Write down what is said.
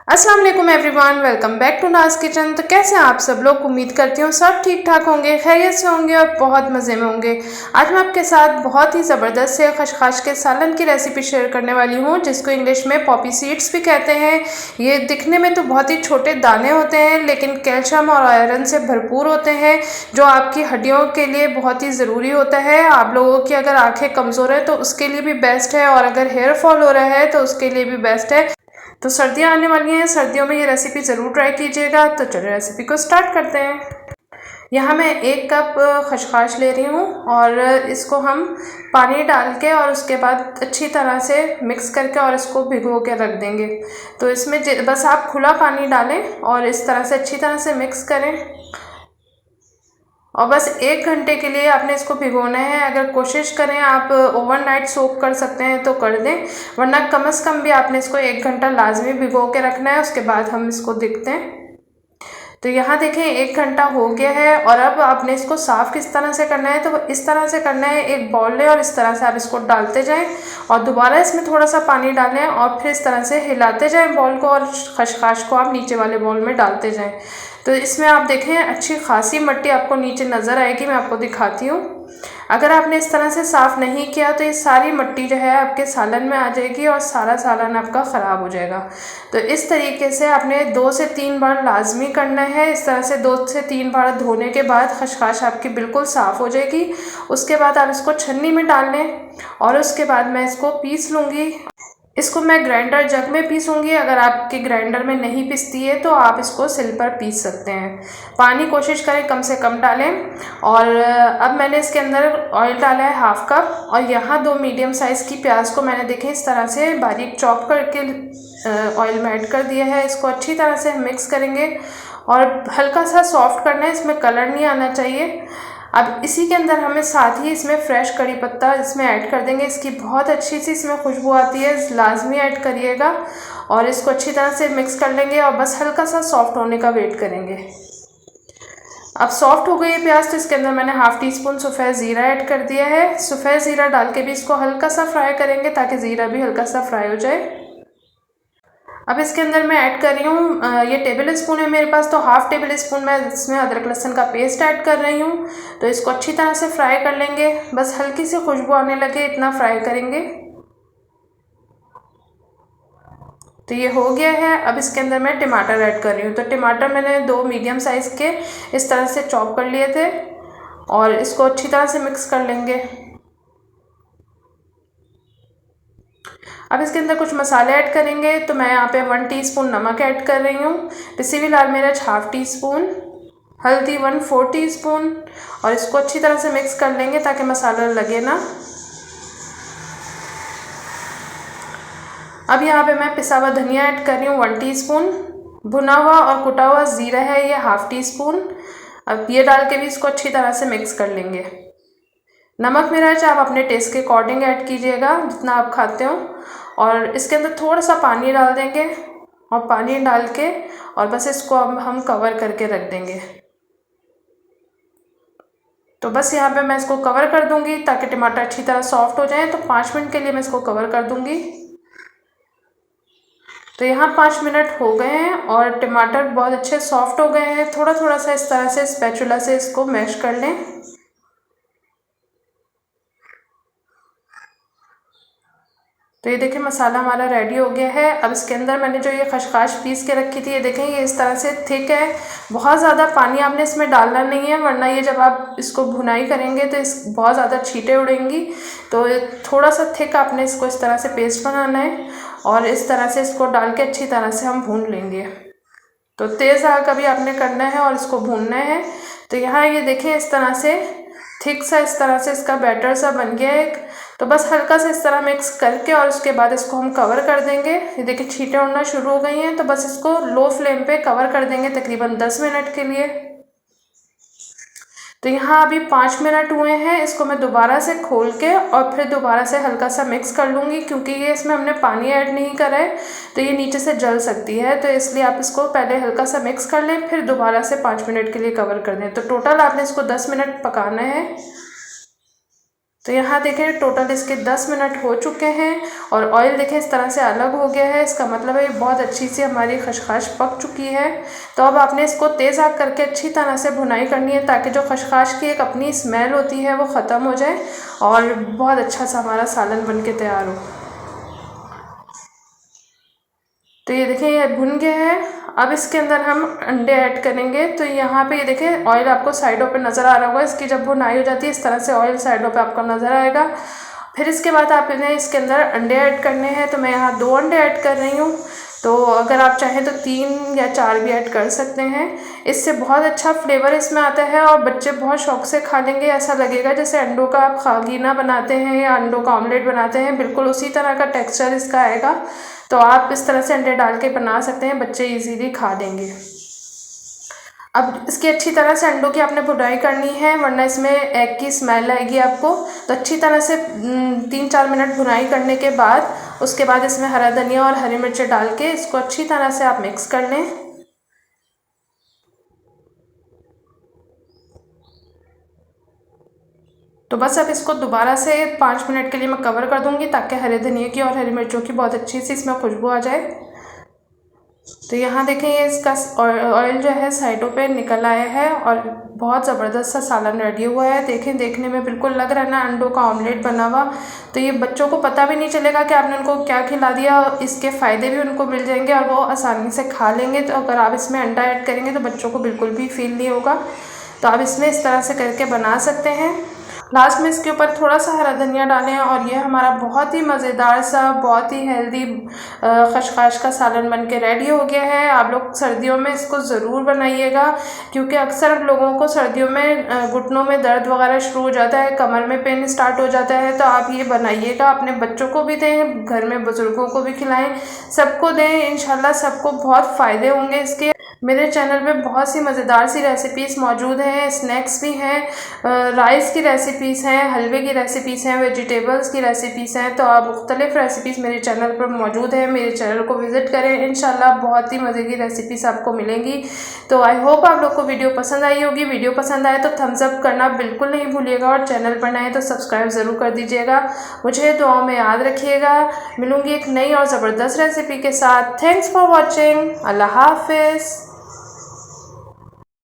अस्सलाम वालेकुम everyone, welcome back to नाज किचन। तो कैसे हैं आप सब लोग? उम्मीद करती हूँ सब ठीक ठाक होंगे, खैरियत से होंगे और बहुत मज़े में होंगे। आज मैं आपके साथ बहुत ही ज़बरदस्त से खशखाश के सालन की रेसिपी शेयर करने वाली हूँ, जिसको इंग्लिश में पॉपी सीड्स भी कहते हैं। ये दिखने में तो बहुत ही छोटे दाने होते हैं, लेकिन कैल्शियम और आयरन से भरपूर होते हैं, जो आपकी हड्डियों के लिए बहुत ही ज़रूरी होता है। आप लोगों की अगर आँखें कमज़ोर है तो उसके लिए भी बेस्ट है, और अगर हेयर फॉल हो रहा है तो उसके लिए भी बेस्ट है। तो सर्दियाँ आने वाली हैं, सर्दियों में ये रेसिपी ज़रूर ट्राई कीजिएगा। तो चलिए रेसिपी को स्टार्ट करते हैं। यहाँ मैं 1 कप खशखाश ले रही हूँ, और इसको हम पानी डाल के और उसके बाद अच्छी तरह से मिक्स करके और इसको भिगो के रख देंगे। तो इसमें बस आप खुला पानी डालें और इस तरह से अच्छी तरह से मिक्स करें, और बस 1 घंटे के लिए आपने इसको भिगोना है। अगर कोशिश करें आप ओवरनाइट सोक कर सकते हैं तो कर दें, वरना कम से कम भी आपने इसको 1 घंटा लाजमी भिगो के रखना है। उसके बाद हम इसको देखते हैं। तो यहाँ देखें 1 घंटा हो गया है, और अब आपने इसको साफ़ किस तरह से करना है, तो इस तरह से करना है। एक बाउल लें और इस तरह से आप इसको डालते जाएं, और दोबारा इसमें थोड़ा सा पानी डालें, और फिर इस तरह से हिलाते जाएं बाउल को, और खशखाश को आप नीचे वाले बाउल में डालते जाएं। तो इसमें आप देखें अच्छी खासी मिट्टी आपको नीचे नज़र आएगी, मैं आपको दिखाती हूँ। अगर आपने इस तरह से साफ़ नहीं किया तो ये सारी मिट्टी जो है आपके सालन में आ जाएगी, और सारा सालन आपका ख़राब हो जाएगा। तो इस तरीके से आपने 2 से 3 बार लाजमी करना है। इस तरह से 2 से 3 बार धोने के बाद खशखाश आपकी बिल्कुल साफ़ हो जाएगी। उसके बाद आप इसको छन्नी में डाल लें, और उसके बाद मैं इसको पीस लूँगी। इसको मैं ग्राइंडर जग में पीसूँगी। अगर आपके ग्राइंडर में नहीं पिसती है तो आप इसको सिल पर पीस सकते हैं। पानी कोशिश करें कम से कम डालें। और अब मैंने इसके अंदर ऑयल डाला है 1/2 कप, और यहाँ 2 मीडियम साइज़ की प्याज को मैंने देखें इस तरह से बारीक चॉप करके ऑयल में ऐड कर दिया है। इसको अच्छी तरह से मिक्स करेंगे, और हल्का सा सॉफ्ट करना है, इसमें कलर नहीं आना चाहिए। अब इसी के अंदर हमें साथ ही इसमें फ्रेश कड़ी पत्ता इसमें ऐड कर देंगे। इसकी बहुत अच्छी सी इसमें खुशबू आती है, लाजमी ऐड करिएगा। और इसको अच्छी तरह से मिक्स कर लेंगे, और बस हल्का सा सॉफ्ट होने का वेट करेंगे। अब सॉफ्ट हो गई है प्याज, तो इसके अंदर मैंने 1/2 टीस्पून सफ़ेद ज़ीरा ऐड कर दिया है। सफ़ेद ज़ीरा डाल के भी इसको हल्का सा फ्राई करेंगे, ताकि ज़ीरा भी हल्का सा फ्राई हो जाए। अब इसके अंदर मैं ऐड कर रही हूँ, ये टेबल स्पून है मेरे पास, तो 1/2 टेबल स्पून मैं इसमें अदरक लहसुन का पेस्ट ऐड कर रही हूँ। तो इसको अच्छी तरह से फ्राई कर लेंगे, बस हल्की सी खुशबू आने लगे इतना फ्राई करेंगे। तो ये हो गया है। अब इसके अंदर मैं टमाटर ऐड कर रही हूँ। तो टमाटर मैंने 2 मीडियम साइज़ के इस तरह से चॉप कर लिए थे, और इसको अच्छी तरह से मिक्स कर लेंगे। अब इसके अंदर कुछ मसाले ऐड करेंगे। तो मैं यहाँ पे 1 टीस्पून नमक ऐड कर रही हूँ, पिसी हुई लाल मिर्च 1/2 टीस्पून, हल्दी 1/4 टीस्पून, और इसको अच्छी तरह से मिक्स कर लेंगे ताकि मसाला लगे ना। अब यहाँ पे मैं पिसा हुआ धनिया ऐड कर रही हूँ 1 टीस्पून, भुना हुआ और कुटा हुआ ज़ीरा है ये 1/2 टीस्पून। अब ये डाल के भी इसको अच्छी तरह से मिक्स कर लेंगे। नमक मिर्च आप अपने टेस्ट के अकॉर्डिंग ऐड कीजिएगा, जितना आप खाते हो। और इसके अंदर थोड़ा सा पानी डाल देंगे, और पानी डाल के और बस इसको अब हम कवर करके रख देंगे। तो बस यहाँ पे मैं इसको कवर कर दूँगी ताकि टमाटर अच्छी तरह सॉफ्ट हो जाए। तो 5 मिनट के लिए मैं इसको कवर कर दूँगी। तो यहाँ 5 मिनट हो गए हैं, और टमाटर बहुत अच्छे सॉफ्ट हो गए हैं। थोड़ा थोड़ा सा इस तरह से स्पैचुला से इसको मैश कर लें। तो ये देखें मसाला हमारा रेडी हो गया है। अब इसके अंदर मैंने जो ये खशखाश पीस के रखी थी, ये देखें ये इस तरह से थिक है। बहुत ज़्यादा पानी आपने इसमें डालना नहीं है, वरना ये जब आप इसको भुनाई करेंगे तो इस बहुत ज़्यादा छींटे उड़ेंगी। तो थोड़ा सा थिक आपने इसको इस तरह से पेस्ट बनाना है, और इस तरह से इसको डाल के अच्छी तरह से हम भून लेंगे। तो तेज़ आग का भी आपने करना है और इसको भूनना है। तो यहाँ ये देखें इस तरह से थिक सा इस तरह से इसका बैटर सा बन गया है। तो बस हल्का सा इस तरह मिक्स करके और उसके बाद इसको हम कवर कर देंगे। ये देखिए छींटे उड़ना शुरू हो गई हैं, तो बस इसको लो फ्लेम पे कवर कर देंगे तकरीबन 10 मिनट के लिए। तो यहाँ अभी 5 मिनट हुए हैं। इसको मैं दोबारा से खोल के और फिर दोबारा से हल्का सा मिक्स कर लूँगी, क्योंकि ये इसमें हमने पानी ऐड नहीं करा है तो ये नीचे से जल सकती है। तो इसलिए आप इसको पहले हल्का सा मिक्स कर लें, फिर दोबारा से 5 मिनट के लिए कवर कर दें। तो टोटल आपने इसको 10 मिनट पकाना है। तो यहाँ देखें टोटल इसके 10 मिनट हो चुके हैं और ऑयल देखें इस तरह से अलग हो गया है। इसका मतलब है ये बहुत अच्छी सी हमारी खशखाश पक चुकी है। तो अब आपने इसको तेज़ आग करके अच्छी तरह से भुनाई करनी है ताकि जो खशखाश की एक अपनी स्मेल होती है वो ख़त्म हो जाए और बहुत अच्छा सा हमारा सालन बन के तैयार हो। तो ये देखें ये भुन गया है। अब इसके अंदर हम अंडे ऐड करेंगे। तो यहाँ पे ये देखें ऑयल आपको साइडों पे नज़र आ रहा होगा। इसकी जब भुनाई हो जाती है इस तरह से ऑयल साइडों पे आपको नज़र आएगा। फिर इसके बाद आप इन्हें इसके अंदर अंडे ऐड करने हैं। तो मैं यहाँ 2 अंडे ऐड कर रही हूँ। तो अगर आप चाहें तो 3 या 4 भी ऐड कर सकते हैं। इससे बहुत अच्छा फ्लेवर इसमें आता है और बच्चे बहुत शौक से खा लेंगे। ऐसा लगेगा जैसे अंडों का आप खागीना बनाते हैं या अंडों का ऑमलेट बनाते हैं, बिल्कुल उसी तरह का टेक्सचर इसका आएगा। तो आप इस तरह से अंडे डाल के बना सकते हैं, बच्चे इजीली खा लेंगे। अब इसकी अच्छी तरह से अंडों की आपने भुनाई करनी है वरना इसमें एग की स्मेल आएगी आपको। तो अच्छी तरह से 3-4 मिनट भुनाई करने के बाद उसके बाद इसमें हरा धनिया और हरी मिर्च डाल के इसको अच्छी तरह से आप मिक्स कर लें। तो बस अब इसको दोबारा से 5 मिनट के लिए मैं कवर कर दूंगी ताकि हरे धनिया की और हरी मिर्चों की बहुत अच्छी सी इसमें खुशबू आ जाए। तो यहाँ देखें ये इसका ऑयल जो है साइडों पे निकल आया है और बहुत ज़बरदस्त सा सालन रेडी हुआ है। देखें देखने में बिल्कुल लग रहा है ना अंडों का ऑमलेट बना हुआ। तो ये बच्चों को पता भी नहीं चलेगा कि आपने उनको क्या खिला दिया। इसके फ़ायदे भी उनको मिल जाएंगे और वो आसानी से खा लेंगे। तो अगर आप इसमें अंडा ऐड करेंगे तो बच्चों को बिल्कुल भी फील नहीं होगा। तो आप इसमें इस तरह से करके बना सकते हैं। लास्ट में इसके ऊपर थोड़ा सा हरा धनिया डालें और ये हमारा बहुत ही मज़ेदार सा बहुत ही हेल्दी खशखाश का सालन बन के रेडी हो गया है। आप लोग सर्दियों में इसको ज़रूर बनाइएगा क्योंकि अक्सर लोगों को सर्दियों में घुटनों में दर्द वगैरह शुरू हो जाता है, कमर में पेन स्टार्ट हो जाता है। तो आप ये बनाइएगा, अपने बच्चों को भी दें, घर में बुज़ुर्गों को भी खिलाएं, सबको दें। इंशाल्लाह सबको बहुत फ़ायदे होंगे इसके। मेरे चैनल पे बहुत सी मज़ेदार सी रेसिपीज़ मौजूद हैं, स्नैक्स भी हैं, राइस की रेसिपीज़ हैं, हलवे की रेसिपीज़ हैं, वेजिटेबल्स की रेसिपीज़ हैं। तो आप मुख्तलिफ़ रेसिपीज़ मेरे चैनल पर मौजूद हैं। मेरे चैनल को विज़िट करें, इंशाल्लाह बहुत ही मज़े की रेसिपीज़ आपको मिलेंगी। तो आई होप आप लोग को वीडियो पसंद आई होगी। वीडियो पसंद आए तो थम्स अप करना बिल्कुल नहीं भूलिएगा और चैनल पर नए तो सब्सक्राइब ज़रूर कर दीजिएगा। मुझे दुआओं में याद रखिएगा। मिलूँगी एक नई और ज़बरदस्त रेसिपी के साथ। Thanks for watching. अल्लाह हाफिज़।